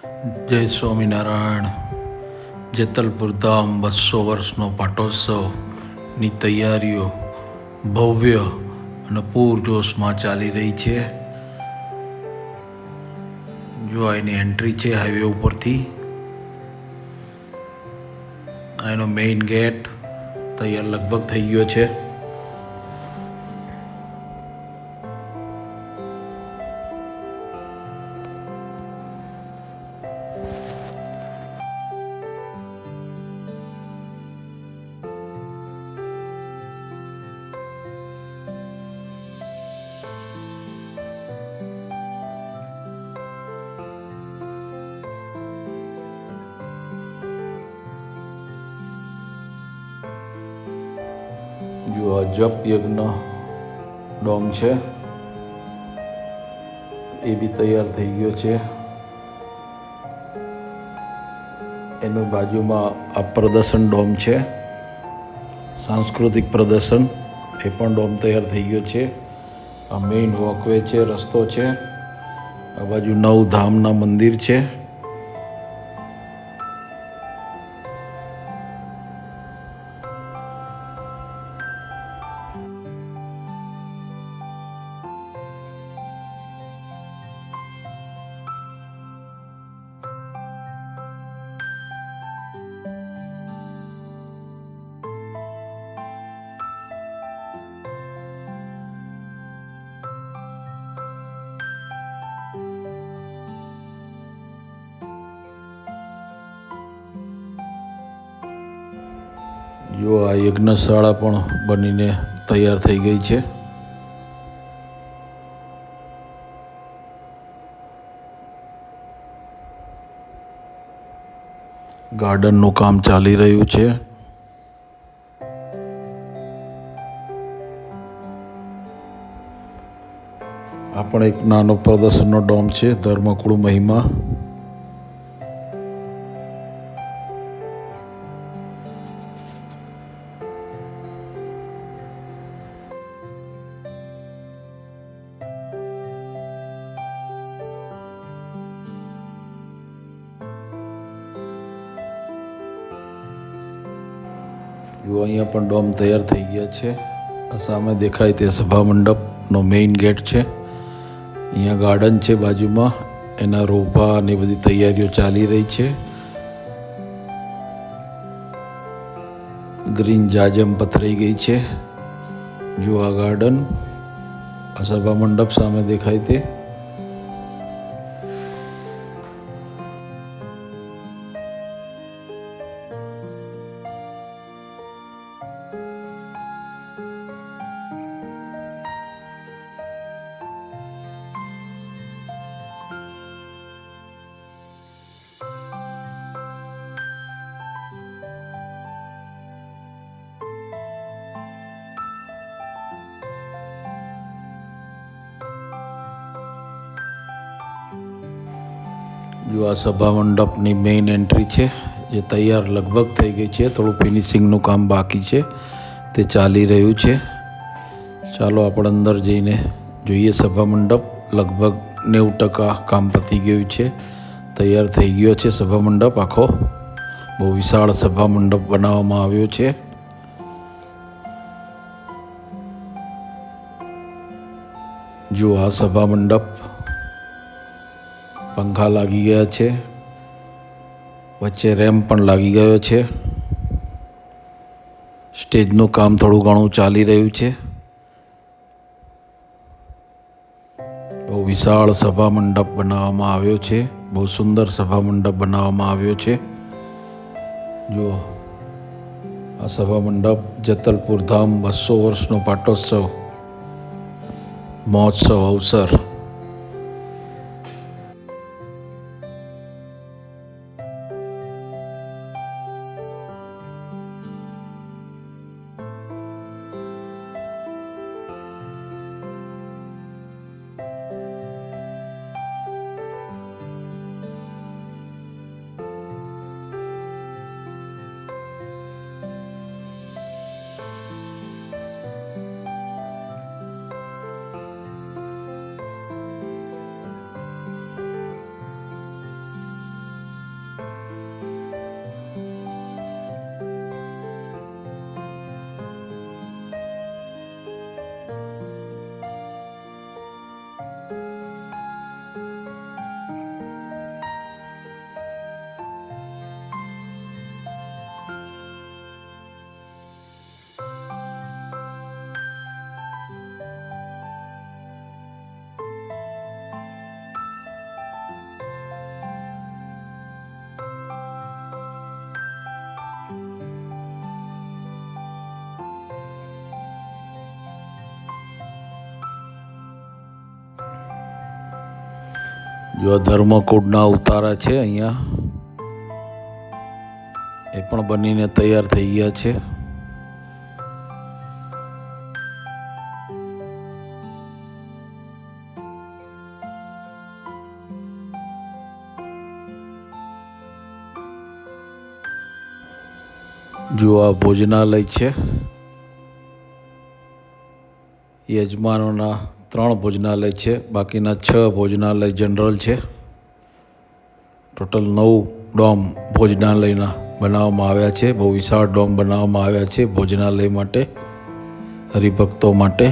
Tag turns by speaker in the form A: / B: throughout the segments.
A: જય સ્વામિનારાયણ. જેતલપુર ધામ 200 વર્ષનો પાટોત્સવની તૈયારીઓ ભવ્ય અને પૂરજોશમાં ચાલી રહી છે. જો એની એન્ટ્રી છે હાઈવે ઉપરથી. એનો મેઇન ગેટ તૈયાર લગભગ થઈ ગયો છે. જો આ જપ યજ્ઞ ડોમ છે એ બી તૈયાર થઈ ગયો છે. એનું બાજુમાં આ પ્રદર્શન ડોમ છે, સાંસ્કૃતિક પ્રદર્શન, એ પણ ડોમ તૈયાર થઈ ગયો છે. આ મેઇન વોકવે છે, રસ્તો છે. આ બાજુ 9 ધામના મંદિર છે. જો આ યજ્ઞશાળા પણ બનીને તૈયાર થઈ ગઈ છે. ગાર્ડનનું કામ ચાલી રહ્યું છે. આ પણ એક નાનો પ્રદર્શનનો ડોમ છે, ધર્મકુળ મહિમા. જો અહીંયા પણ ડોમ તૈયાર થઈ ગયા છે. આ સામે દેખાય તે સભા મંડપનો મેઇન ગેટ છે. અહીંયા ગાર્ડન છે બાજુમાં, એના રોપા અને બધી તૈયારીઓ ચાલી રહી છે. ગ્રીન જાજમ પથરાઈ ગઈ છે. જો આ ગાર્ડન, આ સભા મંડપ સામે દેખાય તે. જો આ સભા મંડપની મેઇન એન્ટ્રી છે, જે તૈયાર લગભગ થઈ ગઈ છે. થોડું ફિનિશિંગનું કામ બાકી છે, તે ચાલી રહ્યું છે. ચાલો આપણે અંદર જઈને જોઈએ સભા મંડપ. લગભગ 90% કામ પતી ગયું છે, તૈયાર થઈ ગયો છે સભા મંડપ આખો. બહુ વિશાળ સભા મંડપ બનાવવામાં આવ્યો છે. જો આ સભા મંડપ, પંખા લાગી ગયા છે, વચ્ચે રેમ્પ પણ લાગી ગયો છે. સ્ટેજનું કામ થોડું ઘણું ચાલી રહ્યું છે. બહુ વિશાળ સભા મંડપ બનાવવામાં આવ્યો છે. બહુ સુંદર સભા મંડપ બનાવવામાં આવ્યો છે. જો આ સભા મંડપ જેતલપુર ધામ 200 વર્ષનો પાટોત્સવ મહોત્સવ અવસર. જો ધર્મકૂળના ઉતારા છે અહીંયા, એ પણ બનીને તૈયાર થઈ ગયા છે. જો આ ભોજનાલય છે. યજમાનોના 3 ભોજનાલય છે, બાકીના 6 ભોજનાલય જનરલ છે. ટોટલ 9 ડોમ ભોજનાલયના બનાવવામાં આવ્યા છે. બહુ વિશાળ ડોમ બનાવવામાં આવ્યા છે ભોજનાલય માટે, હરિભક્તો માટે.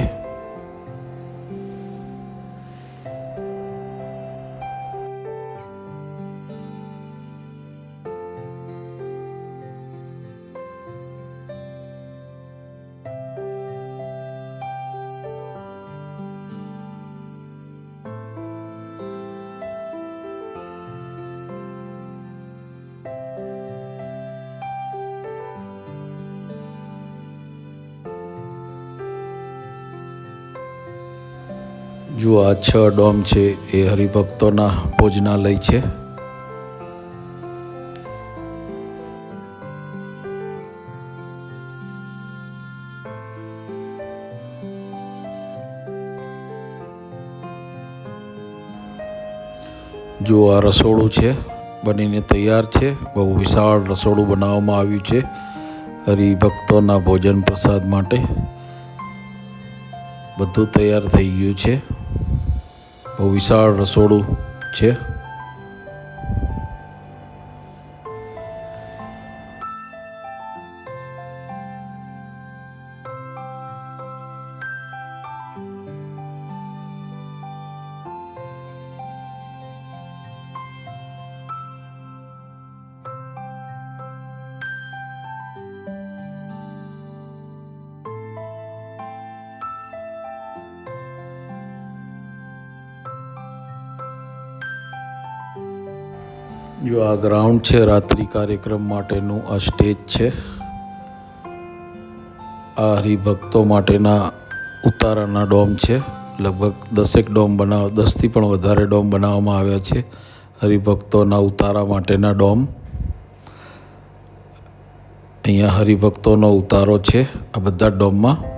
A: જો આ 6 ડોમ છે એ હરિભક્તોના ભોજનાલય છે. જો આ રસોડું છે, બનીને તૈયાર છે. બહુ વિશાળ રસોડું બનાવવામાં આવ્યું છે હરિભક્તોના ભોજન પ્રસાદ માટે. બધું તૈયાર થઈ ગયું છે. બહુ વિશાળ રસોડું છે. જો આ ગ્રાઉન્ડ છે રાત્રિ કાર્યક્રમ માટેનું. આ સ્ટેજ છે. આ હરિભક્તો માટેના ઉતારાના ડોમ છે. લગભગ 10 ડોમ 10થી પણ વધારે ડોમ બનાવવામાં આવ્યા છે હરિભક્તોના ઉતારા માટેના ડોમ. અહીંયા હરિભક્તોનો ઉતારો છે આ બધા ડોમમાં.